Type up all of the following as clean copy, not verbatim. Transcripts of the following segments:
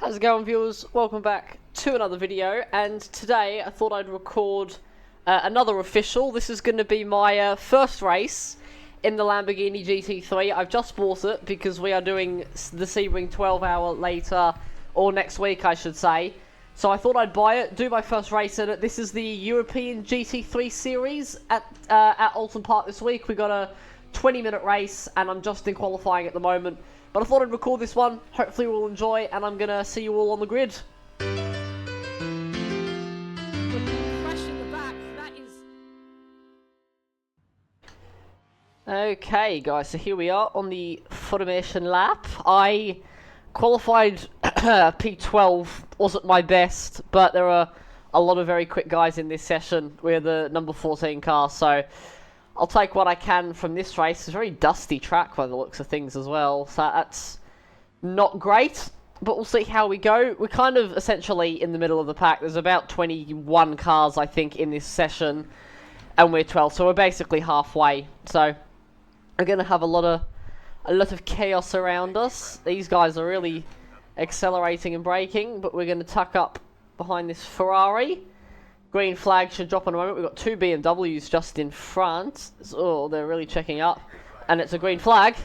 How's it going, viewers? Welcome back to another video, and today I thought I'd record another official. This is going to be my first race in the Lamborghini GT3. I've just bought it because we are doing the Sebring 12 hour later, or next week I should say. So I thought I'd buy it, do my first race in it. This is the European GT3 series at Alton Park this week. We got a 20-minute race, and I'm just in qualifying at the moment. But I thought I'd record this one, hopefully we'll enjoy, and I'm going to see you all on the grid. Okay guys, so here we are on the formation lap. I qualified P12, wasn't my best, but there are a lot of very quick guys in this session. We're the number 14 car, so I'll take what I can from this race. It's a very dusty track by the looks of things as well, so that's not great, but we'll see how we go. We're kind of essentially in the middle of the pack. There's about 21 cars, I think, in this session, and we're 12, so we're basically halfway. So we're going to have a lot of chaos around us. These guys are really accelerating and braking, but we're going to tuck up behind this Ferrari. Green flag should drop in a moment. We've got two BMWs just in front. Oh, they're really checking up. And it's a green flag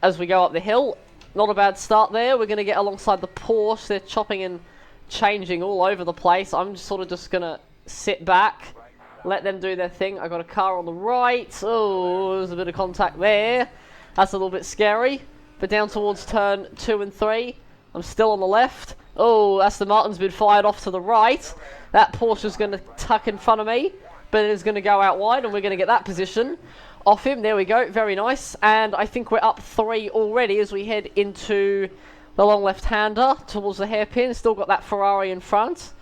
as we go up the hill. Not a bad start there. We're going to get alongside the Porsche. They're chopping and changing all over the place. I'm just going to sit back, let them do their thing. I got a car on the right. Oh, there's a bit of contact there. That's a little bit scary. But down towards turn 2 and 3, I'm still on the left. Oh, Aston Martin's been fired off to the right. That Porsche's going to tuck in front of me, but it is going to go out wide, and we're going to get that position off him. There we go, very nice. And I think we're up 3 already as we head into the long left-hander towards the hairpin. Still got that Ferrari in front.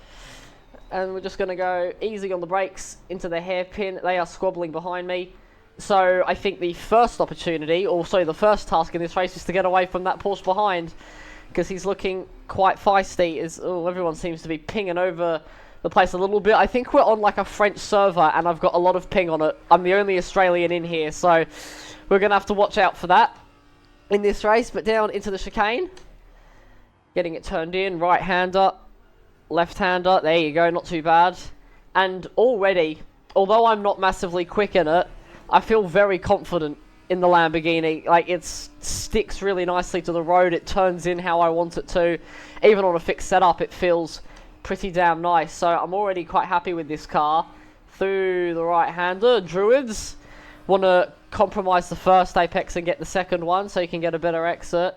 And we're just going to go easy on the brakes into the hairpin. They are squabbling behind me. So I think the first opportunity, or sorry, the first task in this race is to get away from that Porsche behind, because he's looking quite feisty. Everyone seems to be pinging over the place a little bit. I think we're on like a French server, and I've got a lot of ping on it. I'm the only Australian in here, so we're going to have to watch out for that in this race. But down into the chicane, getting it turned in, right-hander, left-hander, there you go, not too bad. And already, although I'm not massively quick in it, I feel very confident in the Lamborghini. Like, it sticks really nicely to the road, it turns in how I want it to. Even on a fixed setup, it feels pretty damn nice. So I'm already quite happy with this car. Through the right-hander, Druids want to compromise the first apex and get the second one so you can get a better exit.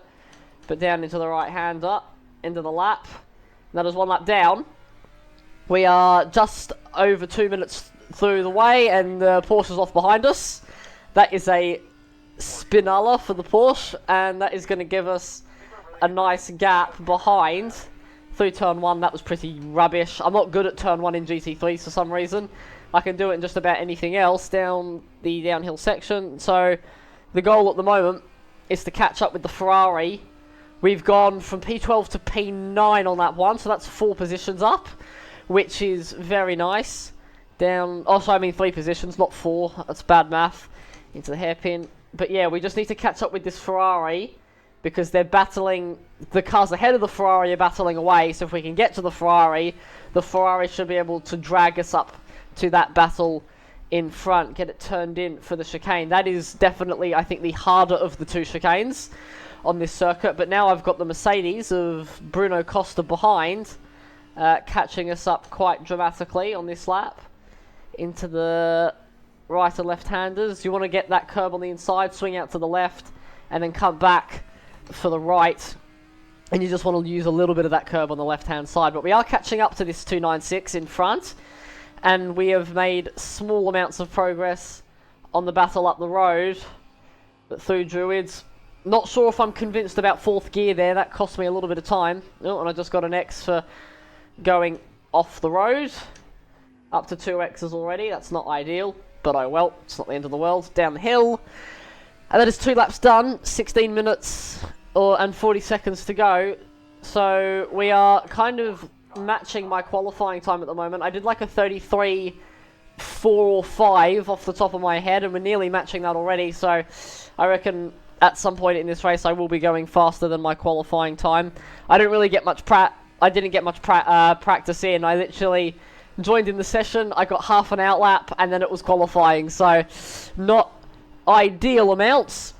But down into the right-hander, into the lap. That is one lap down. We are just over 2 minutes through the way, and the Porsche's off behind us. That is a Spinella for the Porsche, and that is going to give us a nice gap behind. Through turn 1, that was pretty rubbish. I'm not good at turn 1 in GT3 for some reason. I can do it in just about anything else down the downhill section. So the goal at the moment is to catch up with the Ferrari. We've gone from P12 to P9 on that one, so that's 4 positions up, which is very nice. Down, oh sorry, I mean 3 positions, not 4. That's bad math. Into the hairpin. But yeah, we just need to catch up with this Ferrari, because they're battling, the cars ahead of the Ferrari are battling away, so if we can get to the Ferrari should be able to drag us up to that battle in front, get it turned in for the chicane. That is definitely, I think, the harder of the 2 chicanes on this circuit, but now I've got the Mercedes of Bruno Costa behind, catching us up quite dramatically on this lap. Into the right and left-handers, you want to get that curb on the inside, swing out to the left, and then come back for the right, and you just want to use a little bit of that curb on the left-hand side. But we are catching up to this 296 in front, and we have made small amounts of progress on the battle up the road, but through Druids. Not sure if I'm convinced about 4th gear there. That cost me a little bit of time. Oh, and I just got an X for going off the road. Up to 2 X's already. That's not ideal, but oh well, it's not the end of the world. Down the hill. And that is 2 laps done. 16 minutes and 40 seconds to go. So we are kind of matching my qualifying time at the moment. I did like a 33, 4 or 5 off the top of my head, and we're nearly matching that already. So I reckon at some point in this race I will be going faster than my qualifying time. I didn't really get much practice in. I literally joined in the session, I got half an outlap, and then it was qualifying. So, not ideal amounts,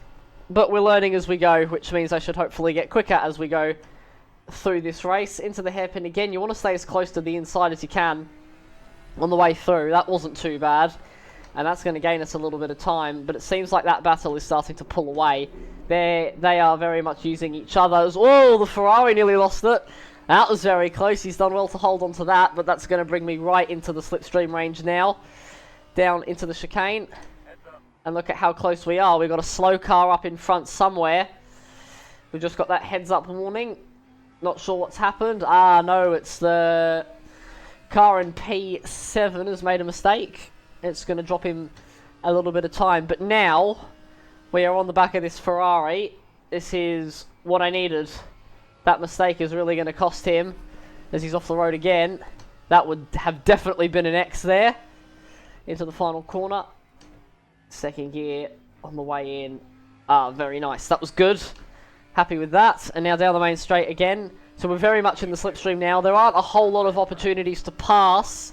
but we're learning as we go, which means I should hopefully get quicker as we go through this race. Into the hairpin again. You want to stay as close to the inside as you can on the way through. That wasn't too bad, and that's going to gain us a little bit of time, but it seems like that battle is starting to pull away. They are very much using each other. Oh, the Ferrari nearly lost it. That was very close. He's done well to hold on to that, but that's going to bring me right into the slipstream range now. Down into the chicane. And look at how close we are. We've got a slow car up in front somewhere. We've just got that heads-up warning. Not sure what's happened. Ah, no, it's the car in P7 has made a mistake. It's going to drop him a little bit of time. But now, we are on the back of this Ferrari. This is what I needed. That mistake is really going to cost him as he's off the road again. That would have definitely been an X there. Into the final corner. Second gear on the way in. Ah, very nice. That was good. Happy with that. And now down the main straight again. So we're very much in the slipstream now. There aren't a whole lot of opportunities to pass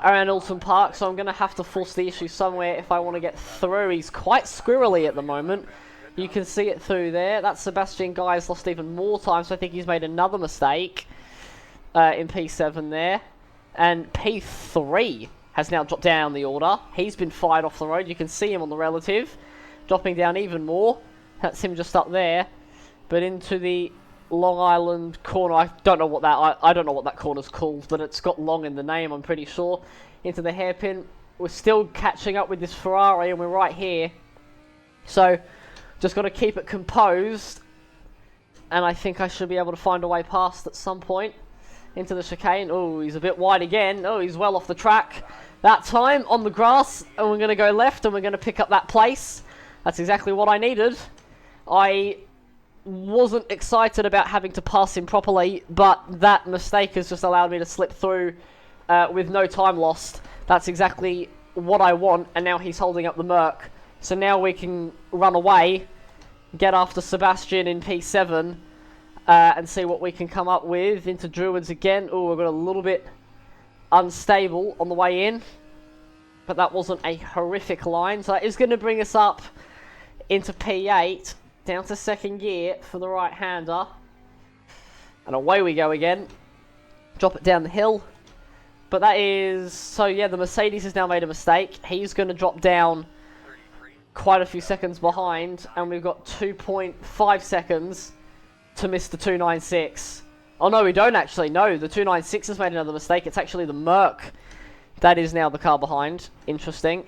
around Alton Park, so I'm going to have to force the issue somewhere if I want to get through. He's quite squirrely at the moment. You can see it through there. That Sebastian guy has lost even more time, so I think he's made another mistake in P7 there. And P3 has now dropped down the order. He's been fired off the road. You can see him on the relative, dropping down even more. That's him just up there. But into the Long Island corner. I don't know what that corner's called, but it's got long in the name, I'm pretty sure. Into the hairpin. We're still catching up with this Ferrari, and we're right here. So, just got to keep it composed, and I think I should be able to find a way past at some point. Into the chicane. Oh, he's a bit wide again. Oh, he's well off the track. That time, on the grass, and we're going to go left, and we're going to pick up that place. That's exactly what I needed. I wasn't excited about having to pass him properly, but that mistake has just allowed me to slip through with no time lost. That's exactly what I want, and now he's holding up the Merc. So now we can run away, get after Sebastian in P7, and see what we can come up with. Into Druids again. Oh, we've got a little bit unstable on the way in, but that wasn't a horrific line. So that is going to bring us up into P8, down to second gear for the right-hander. And away we go again. Drop it down the hill. But that is... So yeah, the Mercedes has now made a mistake. He's going to drop down quite a few seconds behind, and we've got 2.5 seconds to miss the 296. Oh no, we don't actually. No, the 296 has made another mistake. It's actually the Merc that is now the car behind. Interesting.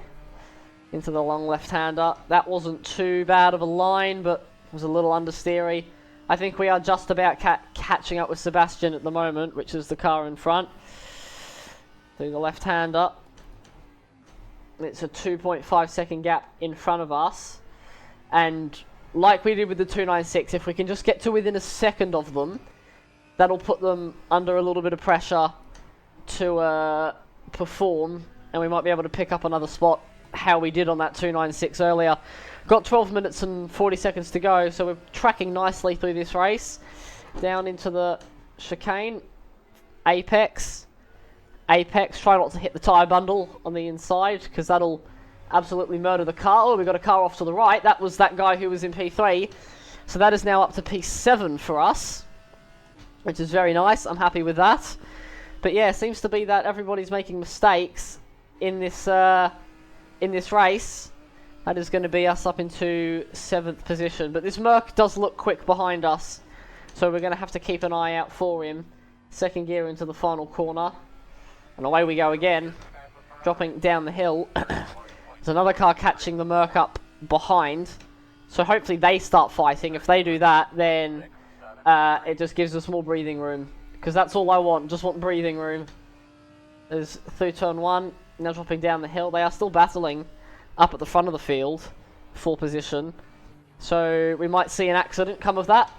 Into the long left-hander. That wasn't too bad of a line, but it was a little understeery. I think we are just about catching up with Sebastian at the moment, which is the car in front. Through the left-hander. It's a 2.5 second gap in front of us, and like we did with the 296, if we can just get to within a second of them, that'll put them under a little bit of pressure to perform, and we might be able to pick up another spot how we did on that 296 earlier. Got 12 minutes and 40 seconds to go, so we're tracking nicely through this race. Down into the chicane. Apex, try not to hit the tyre bundle on the inside, because that'll absolutely murder the car. Oh, we've got a car off to the right. That was that guy who was in P3. So that is now up to P7 for us, which is very nice. I'm happy with that. But yeah, it seems to be that everybody's making mistakes in this race. That is going to be us up into 7th position. But this Merc does look quick behind us, so we're going to have to keep an eye out for him. Second gear into the final corner. And away we go again, dropping down the hill. There's another car catching the Merc up behind. So hopefully they start fighting. If they do that, then it just gives us more breathing room. Because that's all I want, just want breathing room. There's through turn 1, now dropping down the hill. They are still battling up at the front of the field for position. So we might see an accident come of that.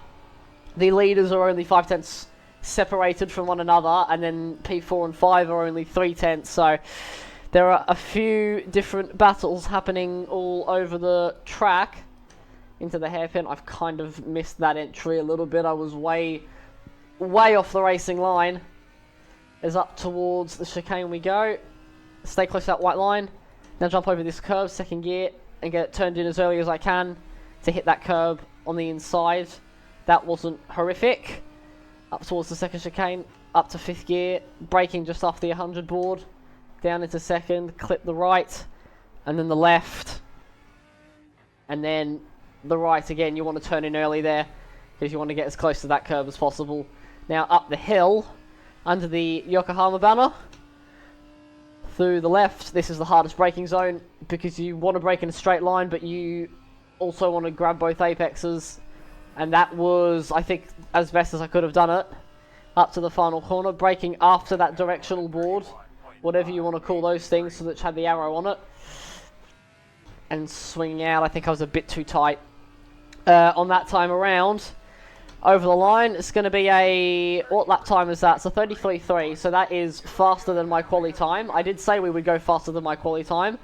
The leaders are only 5/10 separated from one another, and then P4 and 5 are only 3/10, so there are a few different battles happening all over the track, into the hairpin. I've kind of missed that entry a little bit. I was way off the racing line. As up towards the chicane we go. Stay close to that white line. Now jump over this curb, second gear, and get it turned in as early as I can to hit that curb on the inside. That wasn't horrific. Up towards the second chicane, up to fifth gear, braking just off the 100 board, down into second, clip the right, and then the left, and then the right again. You want to turn in early there, because you want to get as close to that curb as possible. Now up the hill, under the Yokohama banner, through the left. This is the hardest braking zone because you want to brake in a straight line, but you also want to grab both apexes, and that was, I think, as best as I could have done it. Up to the final corner, braking after that directional board, whatever you want to call those things, so that had the arrow on it, and swinging out. I think I was a bit too tight on that time around. Over the line, it's going to be a... What lap time is that? It's a 33.3, so that is faster than my quali time. I did say we would go faster than my quali time,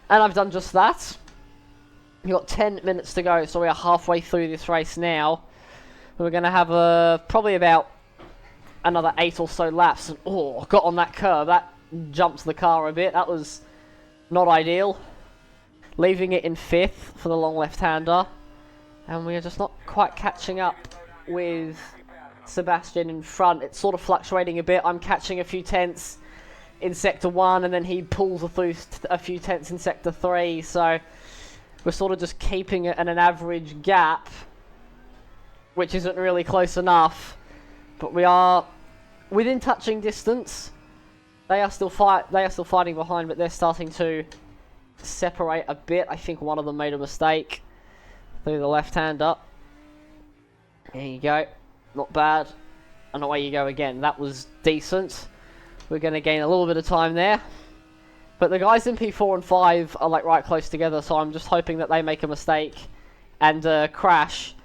and I've done just that. We've got 10 minutes to go, so we are halfway through this race now. We're going to have probably about another 8 or so laps. And, oh, got on that curb. That jumped the car a bit. That was not ideal. Leaving it in 5th for the long left-hander. And we are just not quite catching up with Sebastian in front. It's sort of fluctuating a bit. I'm catching a few tenths in Sector 1, and then he pulls a few tenths in Sector 3. So we're sort of just keeping it at an average gap, which isn't really close enough. But we are within touching distance. They are still fighting behind, but they're starting to separate a bit. I think one of them made a mistake through the left-hander. There you go. Not bad. And away you go again. That was decent. We're going to gain a little bit of time there. But the guys in P4 and 5 are like right close together, so I'm just hoping that they make a mistake and crash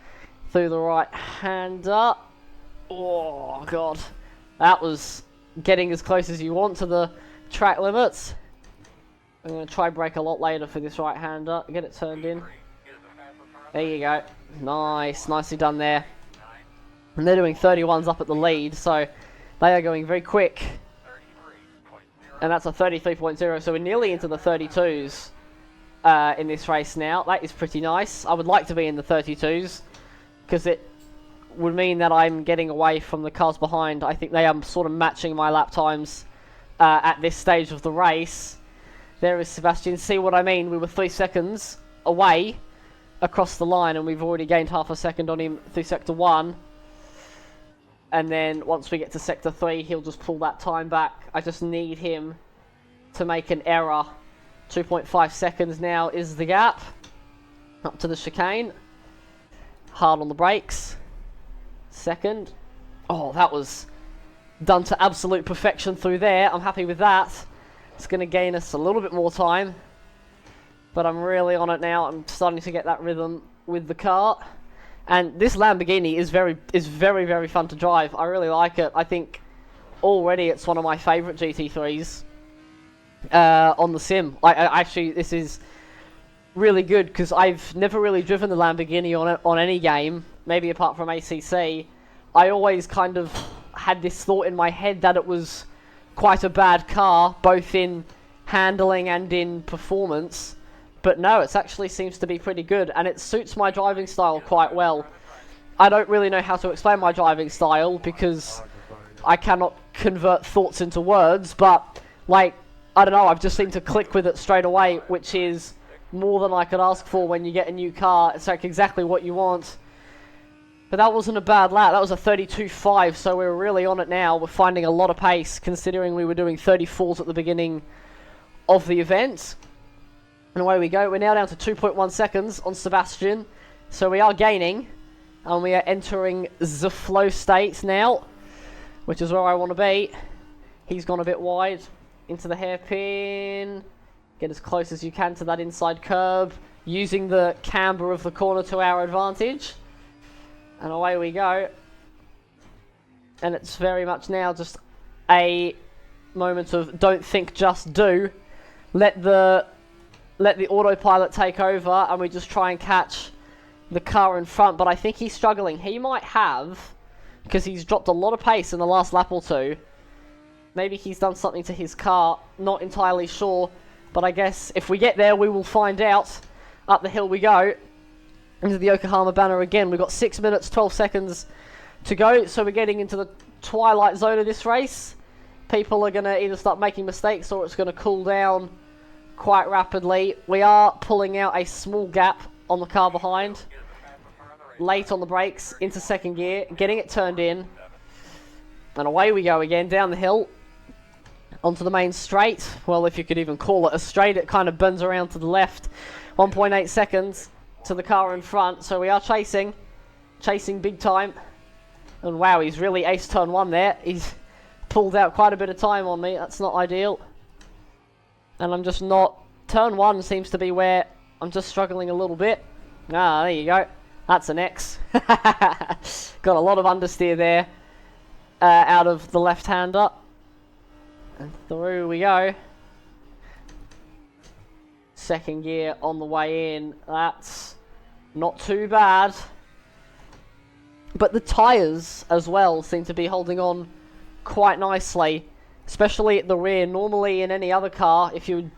through the right-hander. Oh, God. That was getting as close as you want to the track limits. I'm going to try brake a lot later for this right-hander. Get it turned in. There you go. Nice. Nicely done there. And they're doing 31s up at the lead, so they are going very quick. And that's a 33.0, so we're nearly into the 32s in this race now. That is pretty nice. I would like to be in the 32s, because it would mean that I'm getting away from the cars behind. I think they are sort of matching my lap times at this stage of the race. There is Sebastian. See what I mean? We were 3 seconds away across the line, and we've already gained half a second on him through Sector 1. And then once we get to Sector 3, he'll just pull that time back. I just need him to make an error. 2.5 seconds now is the gap. Up to the chicane. Hard on the brakes. Second. Oh, that was done to absolute perfection through there. I'm happy with that. It's going to gain us a little bit more time. But I'm really on it now. I'm starting to get that rhythm with the car. And this Lamborghini is very, very fun to drive. I really like it. I think already it's one of my favourite GT3s on the sim. I actually, this is really good because I've never really driven the Lamborghini on any game, maybe apart from ACC. I always kind of had this thought in my head that it was quite a bad car, both in handling and in performance. But no, it actually seems to be pretty good, and it suits my driving style quite well. I don't really know how to explain my driving style, because I cannot convert thoughts into words, but, like, I don't know, I've just seemed to click with it straight away, which is more than I could ask for when you get a new car. It's like exactly what you want. But that wasn't a bad lap. That was a 32.5, so we're really on it now. We're finding a lot of pace, considering we were doing 34s at the beginning of the event. And away we go. We're now down to 2.1 seconds on Sebastian. So we are gaining. And we are entering the flow state now, which is where I want to be. He's gone a bit wide into the hairpin. Get as close as you can to that inside curb, using the camber of the corner to our advantage. And away we go. And it's very much now just a moment of don't think, just do. Let the autopilot take over, and we just try and catch the car in front, but I think he's struggling. He might have, because he's dropped a lot of pace in the last lap or two. Maybe he's done something to his car, not entirely sure. But I guess if we get there, we will find out. Up the hill we go. Into the Yokohama banner again. We've got 6 minutes, 12 seconds to go. So we're getting into the twilight zone of this race. People are going to either start making mistakes or it's going to cool down quite rapidly. We are pulling out a small gap on the car behind. Late on the brakes, into second gear. Getting it turned in. And away we go again, down the hill. Onto the main straight. Well, if you could even call it a straight, it kind of bends around to the left. 1.8 seconds to the car in front. So we are chasing big time. And wow, he's really aced turn one there. He's pulled out quite a bit of time on me. That's not ideal. And I'm just not... Turn one seems to be where I'm just struggling a little bit. Ah, there you go. That's an X. Got a lot of understeer there out of the left-hander. And through we go. Second gear on the way in. That's not too bad. But the tyres as well seem to be holding on quite nicely. Especially at the rear. Normally in any other car, if you'd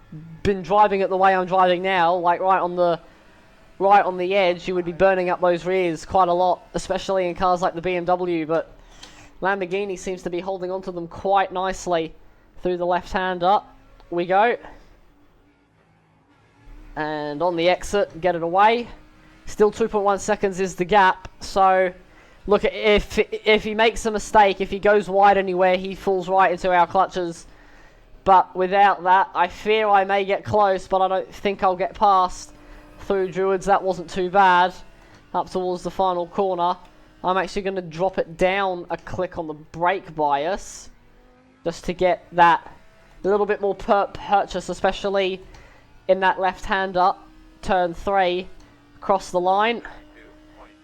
been driving it the way I'm driving now, like right on the edge, you would be burning up those rears quite a lot. Especially in cars like the BMW. But Lamborghini seems to be holding on to them quite nicely. Through the left-hander we go. And on the exit, get it away. Still 2.1 seconds is the gap. So, look, if he makes a mistake, if he goes wide anywhere, he falls right into our clutches. But without that, I fear I may get close, but I don't think I'll get past. Through Druids, that wasn't too bad. Up towards the final corner. I'm actually going to drop it down a click on the brake bias. Just to get that a little bit more purchase, especially in that left-hander. Turn 3, across the line.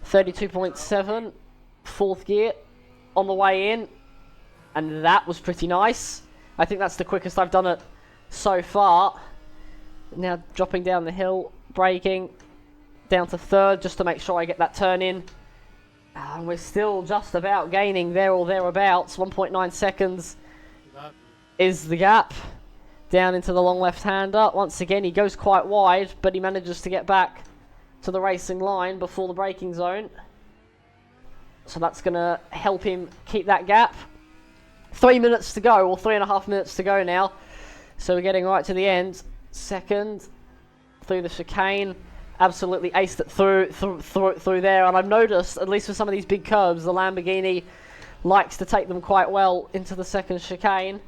32.7, fourth gear on the way in. And that was pretty nice. I think that's the quickest I've done it so far. Now dropping down the hill, braking. Down to third, just to make sure I get that turn in. And we're still just about gaining there or thereabouts. 1.9 seconds. Is the gap down into the long left-hander. Once again, he goes quite wide, but he manages to get back to the racing line before the braking zone. So that's going to help him keep that gap. 3 minutes to go, or 3.5 minutes to go now. So we're getting right to the end. Second, through the chicane. Absolutely aced it through there. And I've noticed, at least for some of these big curves, the Lamborghini likes to take them quite well into the second chicane.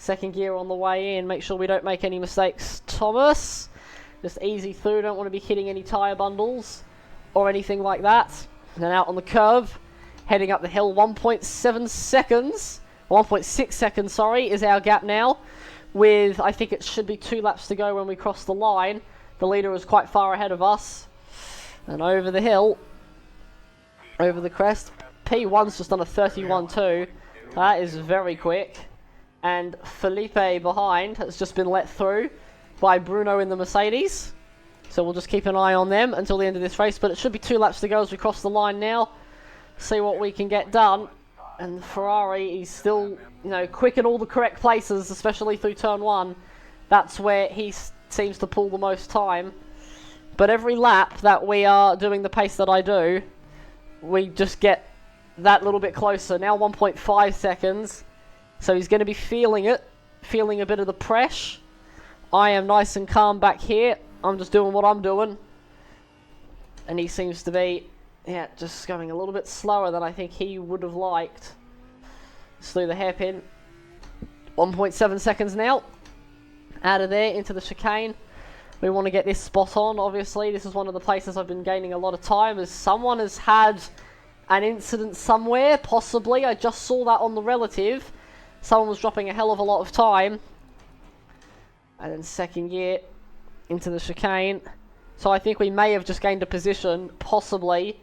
Second gear on the way in. Make sure we don't make any mistakes, Thomas. Just easy through. Don't want to be hitting any tyre bundles or anything like that. And then out on the curve. Heading up the hill. 1.7 seconds. 1.6 seconds, sorry, is our gap now. With, I think it should be 2 laps to go when we cross the line. The leader is quite far ahead of us. And over the hill. Over the crest. P1's just on a 31.2. That is very quick. And Felipe behind has just been let through by Bruno in the Mercedes. So we'll just keep an eye on them until the end of this race. But it should be 2 laps to go as we cross the line now. See what we can get done. And Ferrari, he's still, quick in all the correct places, especially through turn 1. That's where he seems to pull the most time. But every lap that we are doing the pace that I do, we just get that little bit closer. Now 1.5 seconds. So he's going to be feeling it, feeling a bit of the pressure. I am nice and calm back here. I'm just doing what I'm doing. And he seems to be, just going a little bit slower than I think he would have liked. Just through the hairpin. 1.7 seconds now. Out of there, into the chicane. We want to get this spot on, obviously. This is one of the places I've been gaining a lot of time, as someone has had an incident somewhere, possibly. I just saw that on the relative. Someone was dropping a hell of a lot of time. And then second gear into the chicane. So I think we may have just gained a position, possibly.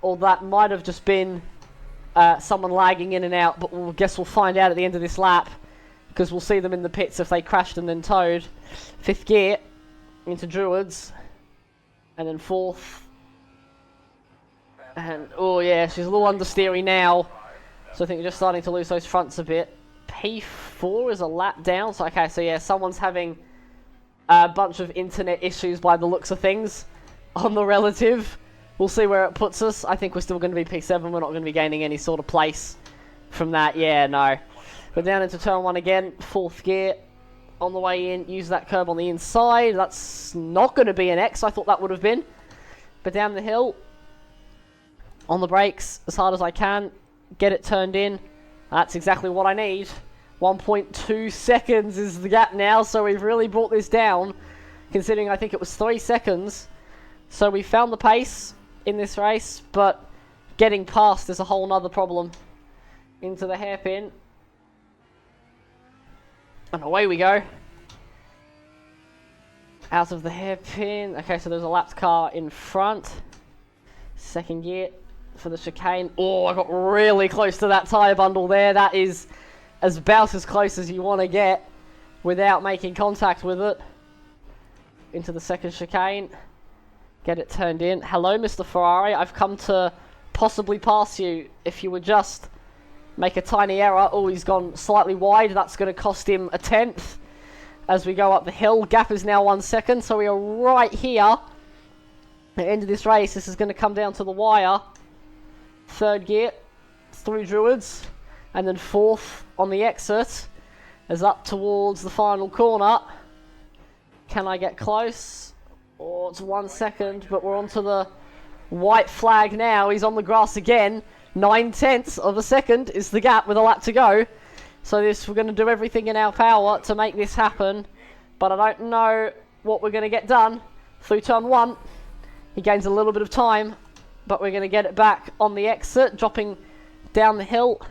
Or that might have just been someone lagging in and out. But I guess we'll find out at the end of this lap. Because we'll see them in the pits if they crashed and then towed. Fifth gear into Druids. And then fourth And, oh yeah, she's a little understeery now. So I think we're just starting to lose those fronts a bit. P4 is a lap down. So, okay, so yeah, someone's having a bunch of internet issues by the looks of things on the relative. We'll see where it puts us. I think we're still going to be P7. We're not going to be gaining any sort of place from that. Yeah, no. We're down into turn 1 again. 4th gear. On the way in, use that curb on the inside. That's not going to be an X. I thought that would have been. But down the hill. On the brakes as hard as I can. Get it turned in. That's exactly what I need. 1.2 seconds is the gap now. So we've really brought this down. Considering I think it was 3 seconds. So we found the pace in this race. But getting past is a whole nother problem. Into the hairpin. And away we go. Out of the hairpin. Okay, so there's a lapped car in front. 2nd gear for the chicane. Oh, I got really close to that tyre bundle there. That is about as close as you want to get without making contact with it. Into the 2nd chicane. Get it turned in. Hello, Mr. Ferrari. I've come to possibly pass you if you would just make a tiny error. Oh, he's gone slightly wide. That's going to cost him a 10th as we go up the hill. Gap is now 1 second, so we are right here at the end of this race. This is going to come down to the wire. 3rd gear through Druids, and then 4th on the exit as up towards the final corner. Can I get close? Oh, it's 1 second, but we're onto the white flag now. He's on the grass again. 9/10 of a second is the gap with a lap to go. So we're going to do everything in our power to make this happen. But I don't know what we're going to get done through turn 1. He gains a little bit of time, but we're going to get it back on the exit, dropping down the hill.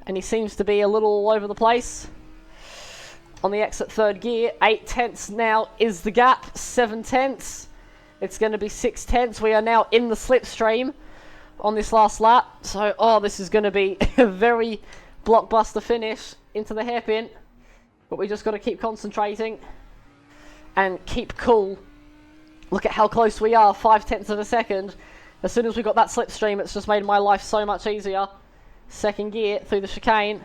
And he seems to be a little all over the place. On the exit 3rd gear, 8/10 now is the gap, 7/10. It's going to be 6/10. We are now in the slipstream on this last lap. So, oh, this is going to be a very blockbuster finish into the hairpin. But we just got to keep concentrating and keep cool. Look at how close we are, 5/10 of a second. As soon as we got that slipstream, it's just made my life so much easier. 2nd gear through the chicane.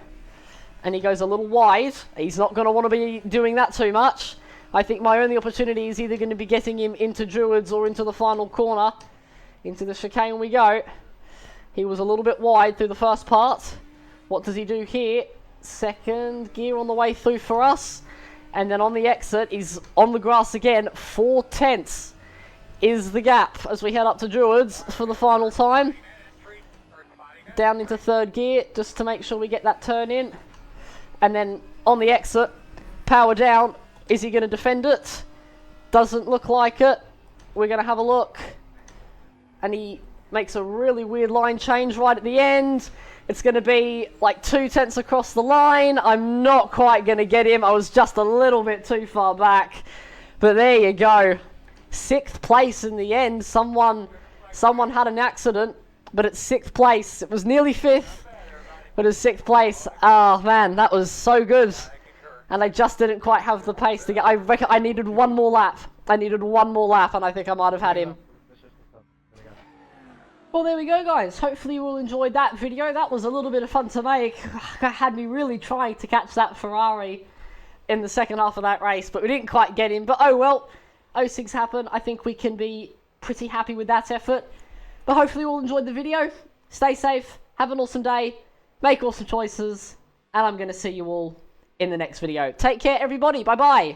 And he goes a little wide. He's not going to want to be doing that too much. I think my only opportunity is either going to be getting him into Druids or into the final corner. Into the chicane we go. He was a little bit wide through the first part. What does he do here? 2nd gear on the way through for us. And then on the exit, he's on the grass again. 4/10 is the gap as we head up to Druids for the final time. Down into 3rd gear just to make sure we get that turn in. And then on the exit, power down. Is he going to defend it? Doesn't look like it. We're going to have a look. And he makes a really weird line change right at the end. It's going to be like 2/10 across the line. I'm not quite going to get him. I was just a little bit too far back. But there you go. 6th place in the end. Someone had an accident, but it's 6th place. It was nearly 5th, but it's 6th place. Oh man, that was so good. And I just didn't quite have the pace to get. I reckon I needed one more lap. And I think I might have had him. Well, there we go, guys. Hopefully you all enjoyed that video. That was a little bit of fun to make. That had me really trying to catch that Ferrari in the second half of that race, but we didn't quite get him. But oh well, those things happen. I think we can be pretty happy with that effort. But hopefully you all enjoyed the video. Stay safe, have an awesome day, make awesome choices, and I'm going to see you all in the next video. Take care, everybody. Bye-bye.